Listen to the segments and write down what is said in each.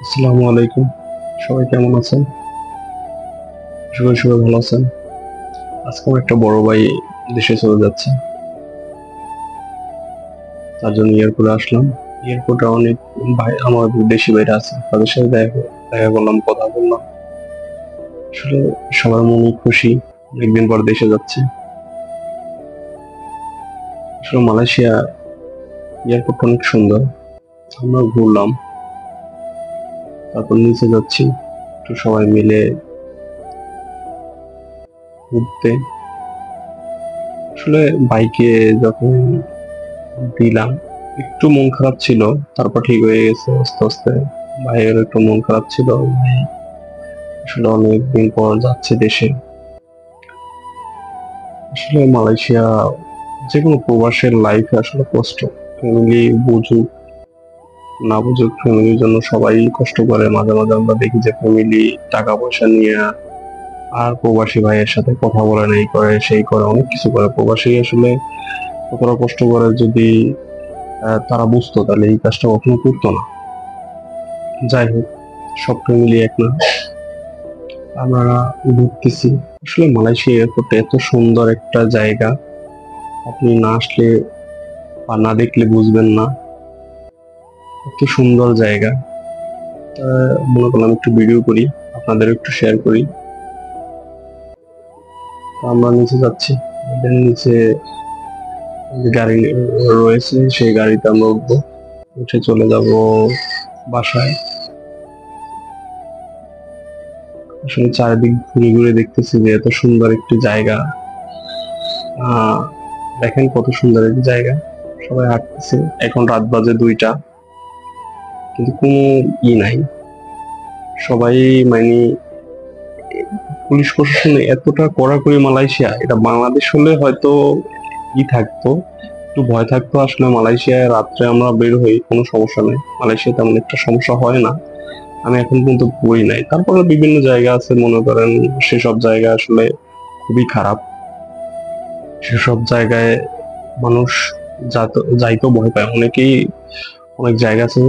আসসালামু আলাইকুম। সবাই কেমন আছেন? সবাই ভালো আছেন। আজকে আমার একটা বড় ভাই দেশে চলে যাচ্ছে, তার জন্য এয়ারপোর্টে আসলাম। এয়ারপোর্টে অনেক ভাই আমার দেশি ভাইরা আছে, তাদের সাথে দেখা করলাম, কথা বললাম। আসলে সবার মনে খুশি, অনেকদিন পর দেশে যাচ্ছে। আসলে মালয়েশিয়া এয়ারপোর্টটা অনেক সুন্দর। আমরা ঘুরলাম, তারপর নিচে যাচ্ছি একটু সবাই মিলে ঘুরতে। আসলে বাইকে যখন দিলাম একটু মন খারাপ ছিল, তারপর ঠিক হয়ে গেছে আস্তে আস্তে। ভাইয়ের একটু মন খারাপ ছিল, ভাই আসলে অনেকদিন পর যাচ্ছে দেশে। আসলে মালয়েশিয়া যে কোনো প্রবাসের লাইফে আসলে কষ্ট। ফ্যামিলি বুঝুক না বুঝুক, ফ্যামিলির জন্য সবাই কষ্ট করে। মাঝে মাঝে আমরা দেখি যে ফ্যামিলি টাকা পয়সা নিয়ে আর প্রবাসী ভাইয়ের সাথে কথা বলে না, এই করে সেই করে, অনেক কিছু করে। প্রবাসী আসলে কতটা কষ্ট করে যদি তারা বুঝতো, তাহলে এই কাজটা কখনো করতো না। যাই হোক, সব ফ্যামিলি এক না। আমরা ঘুরতেছি। আসলে মালয়েশিয়া এয়ারপোর্টটা এত সুন্দর একটা জায়গা, আপনি না আসলে বা না দেখলে বুঝবেন না। এত সুন্দর জায়গা। মনে করলাম একটু ভিডিও করি, আপনাদের একটু শেয়ার করি। আমরা নিচে যাচ্ছি, আমাদের নিচে যে গাড়ি রয়েছে সেই গাড়িতে আমরা উঠবো, উঠে চলে যাব বাসায়। আসলে চারিদিক ঘুরে ঘুরে দেখতেছি যে এত সুন্দর একটি জায়গা। আহ দেখেন কত সুন্দর একটি জায়গা। সবাই হাঁটতেছে, এখন রাত বাজে 2টা, কিন্তু কোনো নাই। সবাই মানে পুলিশ প্রশাসনে এতটা কড়াকড়ি। মালয়েশিয়া, এটা বাংলাদেশ হলে হয়তো থাকতো, একটু ভয় থাকতো। আসলে মালয়েশিয়ায় রাত্রে আমরা বের হই, কোনো সমস্যা নেই। মালয়েশিয়া তেমন একটা সমস্যা হয় না, আমি এখন পর্যন্ত পড়ি নাই। তারপরে বিভিন্ন জায়গা আছে, মনে করেন সেসব জায়গা আসলে খুবই খারাপ। সেসব জায়গায় মানুষ যাইতেও ভয় পায় অনেকেই। অনেক জায়গা আছে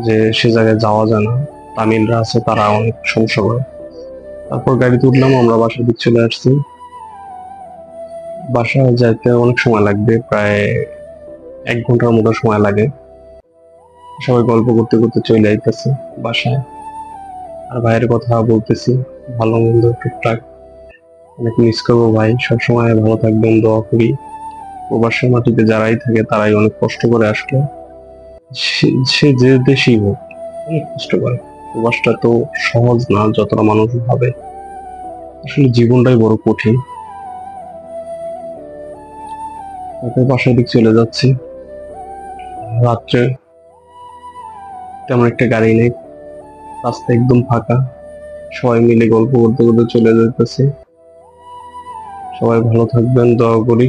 যে সে জায়গায় যাওয়া যায় না। তামিলরা আছে, তারা অনেক সমস্যা করে। তারপর গাড়িতে উঠলাম, আমরা বাসার দিক চলে আসছি। বাসায় যাইতে অনেক সময় লাগবে, প্রায় 1 ঘন্টার মতো সময় লাগে। সবাই গল্প করতে করতে চলে যাইতেছে বাসায়, আর ভাইয়ের কথা বলতেছি, ভালো মন্দ টুকটাক। অনেক মিস করবো ভাই, সবসময় ভালো থাকবেন, দোয়া করি। প্রবাসের মাটিতে যারাই থাকে তারাই অনেক কষ্ট করে। আসলে সে যে দেশই হোক, অনেক কষ্ট করে। প্রবাসটা তো সহজ না যতটা মানুষ ভাবে। আসলে জীবনটাই বড় কঠিন। তারপর বাসার দিক চলে যাচ্ছি। রাত্রে তেমন একটা গাড়ি নেই, রাস্তা একদম ফাঁকা। সবাই মিলে গল্প করতে করতে চলে যেতেছি। সবাই ভালো থাকবেন, দোয়া করি।